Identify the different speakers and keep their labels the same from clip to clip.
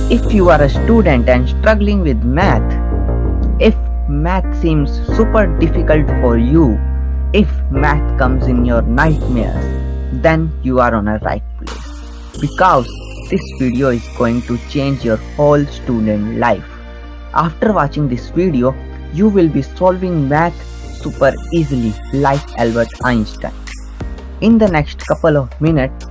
Speaker 1: If you are a student and struggling with math, if math seems super difficult for you, if math comes in your nightmares, then you are on a right place. Because this video is going to change your whole student life. After watching this video, you will be solving math super easily like Albert Einstein. In the next couple of minutes,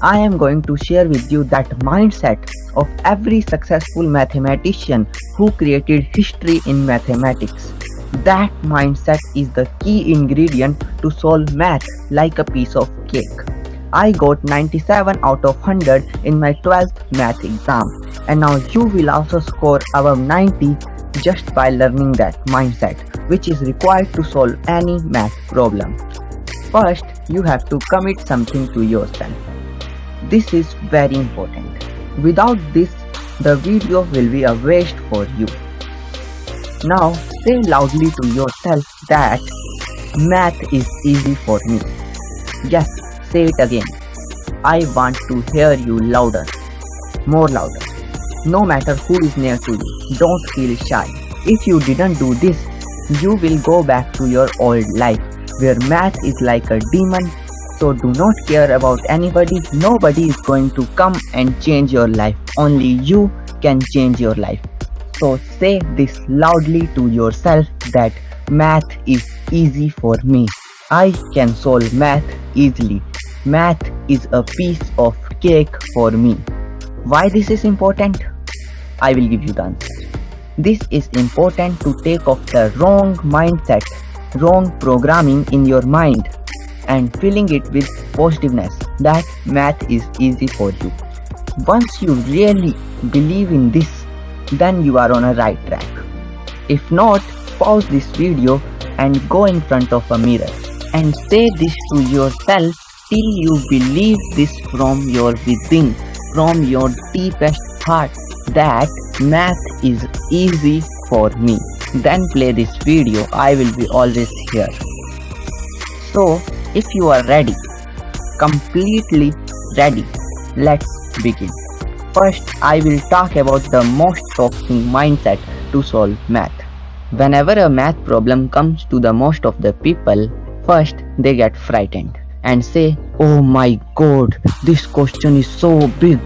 Speaker 1: I am going to share with you that mindset of every successful mathematician who created history in mathematics. That mindset is the key ingredient to solve math like a piece of cake. I got 97 out of 100 in my 12th math exam, and now you will also score above 90 just by learning that mindset, which is required to solve any math problem. First, you have to commit something to yourself. This is very important. Without this, the video will be a waste for you. Now, say loudly to yourself that math is easy for me. Yes, say it again. I want to hear you louder, more louder. No matter who is near to you, don't feel shy. If you didn't do this, you will go back to your old life where math is like a demon. So do not care about anybody. Nobody is going to come and change your life. Only you can change your life. So say this loudly to yourself that math is easy for me. I can solve math easily. Math is a piece of cake for me. Why this is important? I will give you the answer. This is important to take off the wrong mindset, wrong programming in your mind, and filling it with positiveness that math is easy for you. Once you really believe in this, then you are on a right track. If not, pause this video and go in front of a mirror and say this to yourself till you believe this from your within, from your deepest heart, that math is easy for me. Then play this video. I will be always here. So, if you are ready, completely ready, let's begin. First, I will talk about the most toxic mindset to solve math. Whenever a math problem comes to the most of the people, first they get frightened and say, "Oh my god, this question is so big.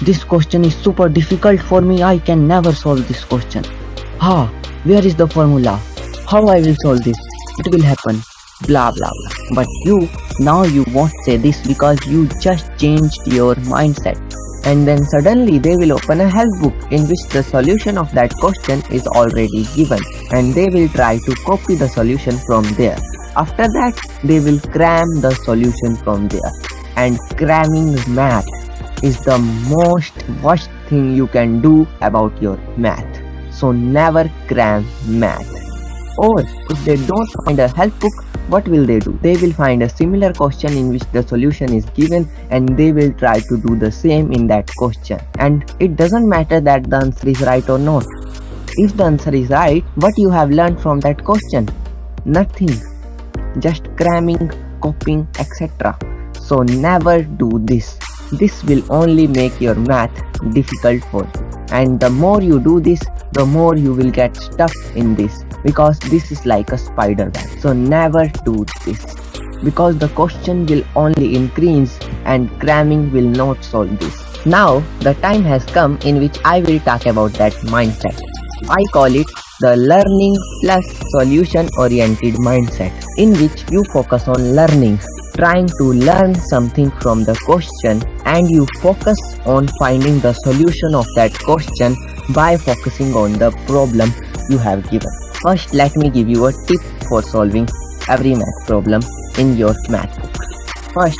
Speaker 1: This question is super difficult for me. I can never solve this question. Where is the formula? How I will solve this? It will happen. Blah blah blah." But now you won't say this because you just changed your mindset. And then suddenly they will open a help book in which the solution of that question is already given, and they will try to copy the solution from there. After that, they will cram the solution from there. And cramming math is the most worst thing you can do about your math. So never cram math. Or if they don't find a help book, what will they do? They will find a similar question in which the solution is given, and they will try to do the same in that question. And it doesn't matter that the answer is right or not. If the answer is right, what you have learned from that question? Nothing. Just cramming, copying, etc. So never do this. This will only make your math difficult for you. And the more you do this, the more you will get stuck in this, because this is like a spider web. So never do this, because the question will only increase and cramming will not solve this. Now the time has come in which I will talk about that mindset. I call it the learning plus solution oriented mindset, in which you focus on learning, trying to learn something from the question, and you focus on finding the solution of that question by focusing on the problem you have given. First, let me give you a tip for solving every math problem in your math book. First,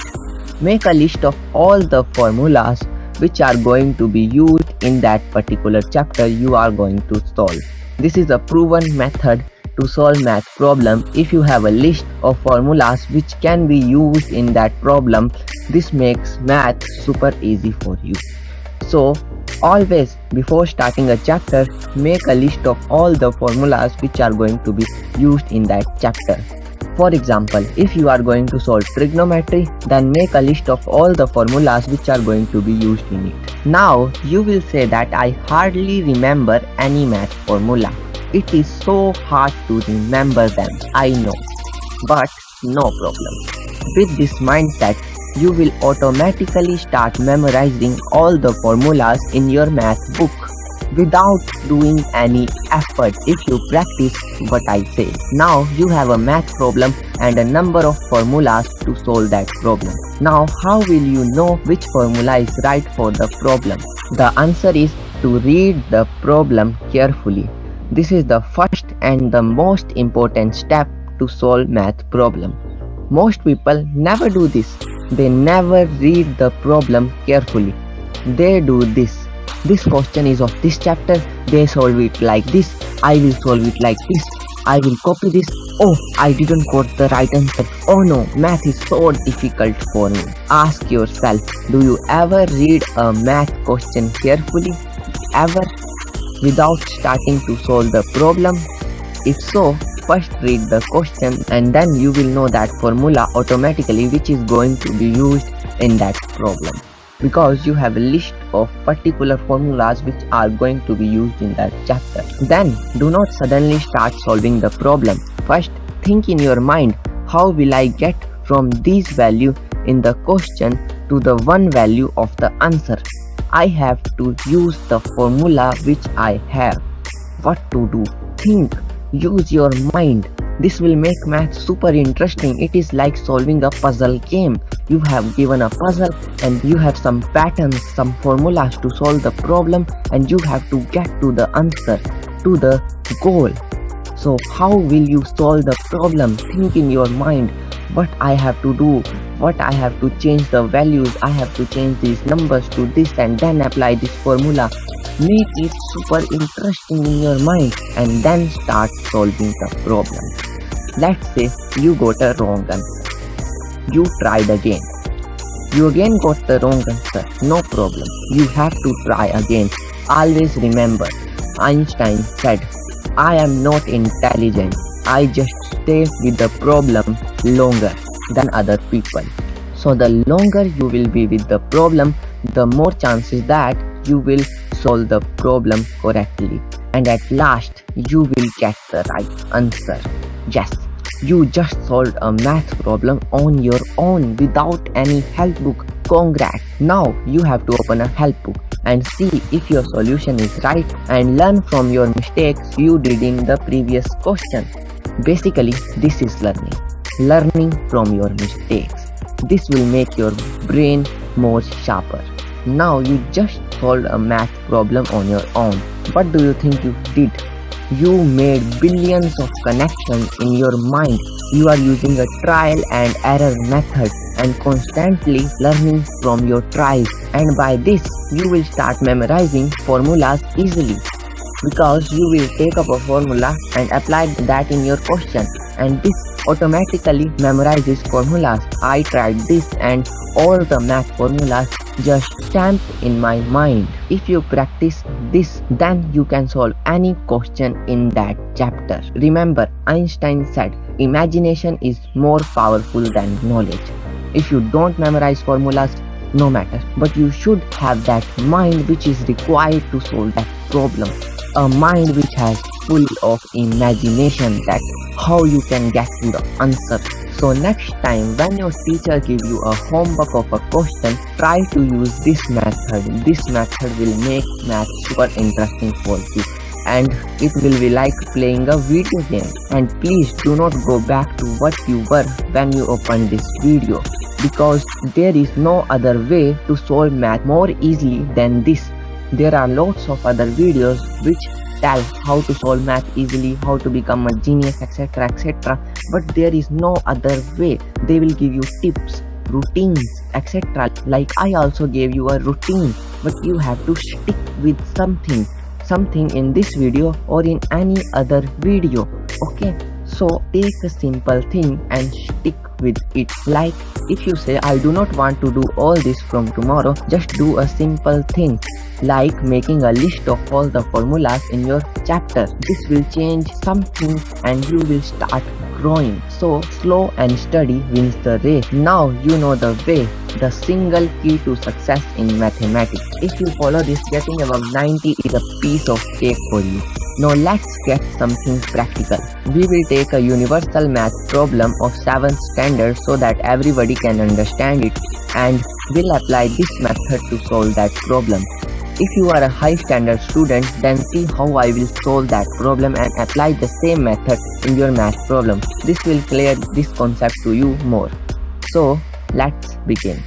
Speaker 1: make a list of all the formulas which are going to be used in that particular chapter you are going to solve. This is a proven method to solve math problem. If you have a list of formulas which can be used in that problem, this makes math super easy for you. So always before starting a chapter, make a list of all the formulas which are going to be used in that chapter. For example, if you are going to solve trigonometry, then make a list of all the formulas which are going to be used in it. Now you will say that I hardly remember any math formula. It is so hard to remember them, I know. But no problem. With this mindset, you will automatically start memorizing all the formulas in your math book without doing any effort if you practice what I say. Now you have a math problem and a number of formulas to solve that problem. Now how will you know which formula is right for the problem? The answer is to read the problem carefully. This is the first and the most important step to solve math problem. Most people never do this. They never read the problem carefully. They do this. This question is of this chapter, they solve it like this, I will solve it like this, I will copy this, oh I didn't got the right answer, oh no, math is so difficult for me. Ask yourself, do you ever read a math question carefully? Ever? Without starting to solve the problem? If so, first read the question and then you will know that formula automatically which is going to be used in that problem. Because you have a list of particular formulas which are going to be used in that chapter. Then do not suddenly start solving the problem. First think in your mind, how will I get from this value in the question to the one value of the answer? I have to use the formula which I have. What to do? Think. Use your mind. This will make math super interesting. It is like solving a puzzle game. You have given a puzzle and you have some patterns, some formulas to solve the problem, and you have to get to the answer, to the goal. So how will you solve the problem? Think in your mind, what I have to do, what I have to change the values, I have to change these numbers to this and then apply this formula. Make it super interesting in your mind and then start solving the problem. Let's say you got a wrong answer. You tried again. You again got the wrong answer. No problem. You have to try again. Always remember, Einstein said, I am not intelligent. I just stay with the problem longer than other people. So the longer you will be with the problem, the more chances that you will solve the problem correctly. And at last, you will get the right answer. Yes, you just solved a math problem on your own without any help book. Congrats! Now you have to open a help book and see if your solution is right and learn from your mistakes you did in the previous question. Basically, this is learning. Learning from your mistakes. This will make your brain more sharper. Now you just solved a math problem on your own. What do you think you did? You made billions of connections in your mind. You are using a trial and error method and constantly learning from your tries. And by this, you will start memorizing formulas easily. Because you will take up a formula and apply that in your question. And this automatically memorizes formulas. I tried this and all the math formulas just stamped in my mind. If you practice this, then you can solve any question in that chapter. Remember, Einstein said, imagination is more powerful than knowledge. If you don't memorize formulas, no matter, but you should have that mind which is required to solve that problem. A mind which has full of imagination, that how you can get to the answer. So next time when your teacher gives you a homework of a question, try to use this method. This method will make math super interesting for you. And it will be like playing a video game. And please do not go back to what you were when you opened this video. Because there is no other way to solve math more easily than this. There are lots of other videos which tell how to solve math easily, how to become a genius, etc, etc. But there is no other way. They will give you tips, routines, etc. Like I also gave you a routine, but you have to stick with something in this video or in any other video. Okay, so take a simple thing and stick with it. Like if you say I do not want to do all this from tomorrow, just do a simple thing like making a list of all the formulas in your chapter. This will change something and you will start
Speaker 2: growing. So slow and steady wins the race. Now you know the way, the single key to success in mathematics. If you follow this, getting above 90 is a piece of cake for you. Now let's get something practical. We will take a universal math problem of 7th standard so that everybody can understand it, and we'll apply this method to solve that problem. If you are a high standard student, then see how I will solve that problem and apply the same method in your math problem. This will clear this concept to you more. So let's begin.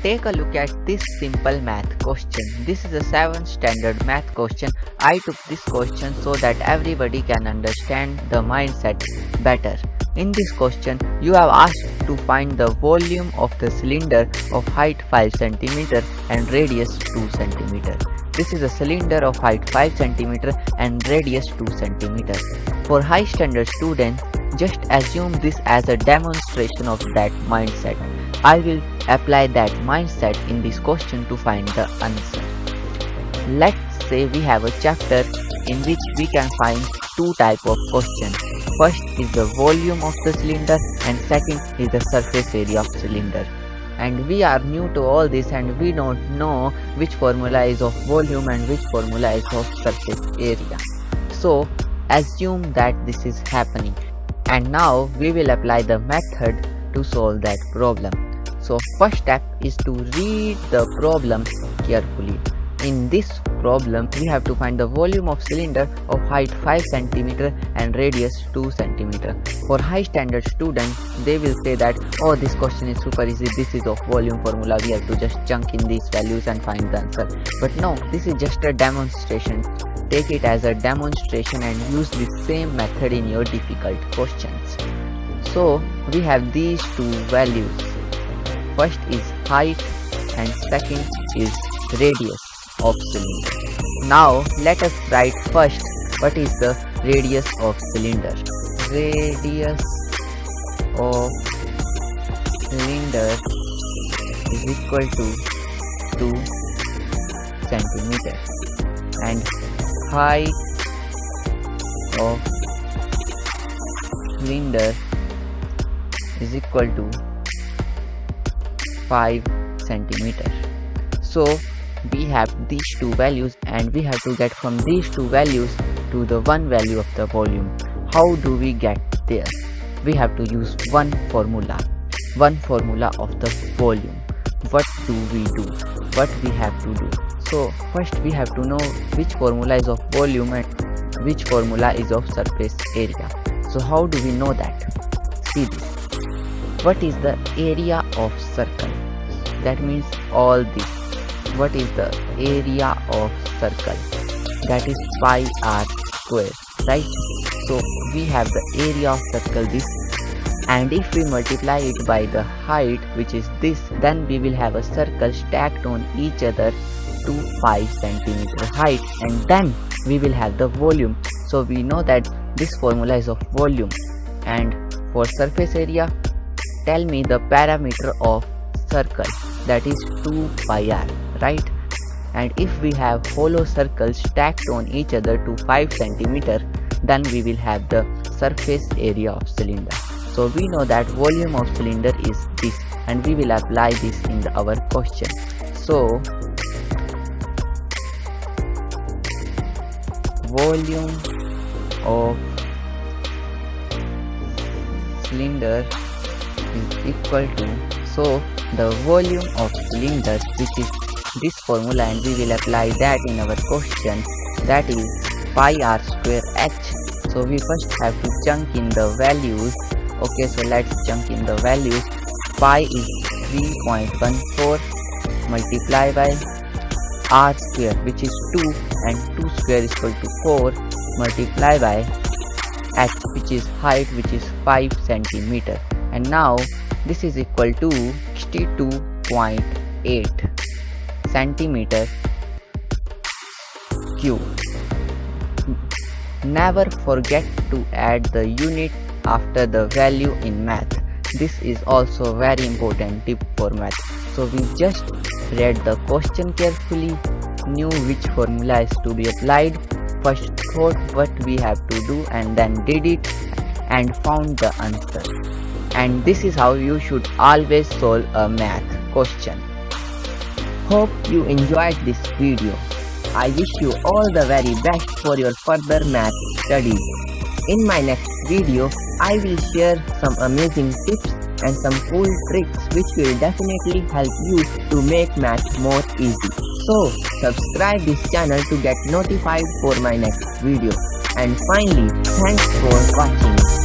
Speaker 1: Take a look at this simple math question. This is a 7th standard math question. I took this question so that everybody can understand the mindset better. In this question, you have asked to find the volume of the cylinder of height 5 cm and radius 2 cm. This is a cylinder of height 5 cm and radius 2 cm. For high standard students, just assume this as a demonstration of that mindset. I will apply that mindset in this question to find the answer. Let's say we have a chapter in which we can find two types of questions. First is the volume of the cylinder and second is the surface area of cylinder. And we are new to all this and we don't know which formula is of volume and which formula is of surface area. So assume that this is happening, and now we will apply the method to solve that problem. So first step is to read the problem carefully. In this problem, we have to find the volume of cylinder of height 5 cm and radius 2 cm. For high standard students, they will say that, oh, this question is super easy, this is of volume formula, we have to just chunk in these values and find the answer. But no, this is just a demonstration. Take it as a demonstration and use the same method in your difficult questions. So we have these two values. First is height and second is radius of cylinder. Now let us write first what is the radius of cylinder. Radius of cylinder is equal to 2 cm and height of cylinder is equal to 5 cm. So we have these two values and we have to get from these two values to the one value of the volume. How do we get there? We have to use one formula of the volume. What do we do? What we have to do? So first we have to know which formula is of volume and which formula is of surface area. So how do we know that? See this. What is the area of circle? That means all this. What is the area of circle? That is pi r square, right? So we have the area of circle this, and if we multiply it by the height, which is this, then we will have a circle stacked on each other to 5 cm height, and then we will have the volume. So we know that this formula is of volume. And for surface area, tell me the parameter of circle, that is 2 pi r, right? And if we have hollow circles stacked on each other to 5 cm, then we will have the surface area of cylinder. So we know that volume of cylinder is this, and we will apply this in our question. So volume of cylinder is equal to, so the volume of cylinder, which is this formula, and we will apply that in our question, that is pi r square h. So we first have to chunk in the values. Okay, so let's chunk in the values. Pi is 3.14 multiply by r square, which is 2, and 2 square is equal to 4 multiply by h, which is height, which is 5 cm. And now this is equal to 62.8 centimeter cube. Never forget to add the unit after the value in math. This is also very important tip for math. So we just read the question carefully, knew which formula is to be applied, first thought what we have to do and then did it, and found the answer. And this is how you should always solve a math question.
Speaker 2: Hope you enjoyed this video. I wish you all the very best for your further math studies. In my next video, I will share some amazing tips and some cool tricks which will definitely help you to make math more easy. So, subscribe this channel to get notified for my next video. And finally, thanks for watching.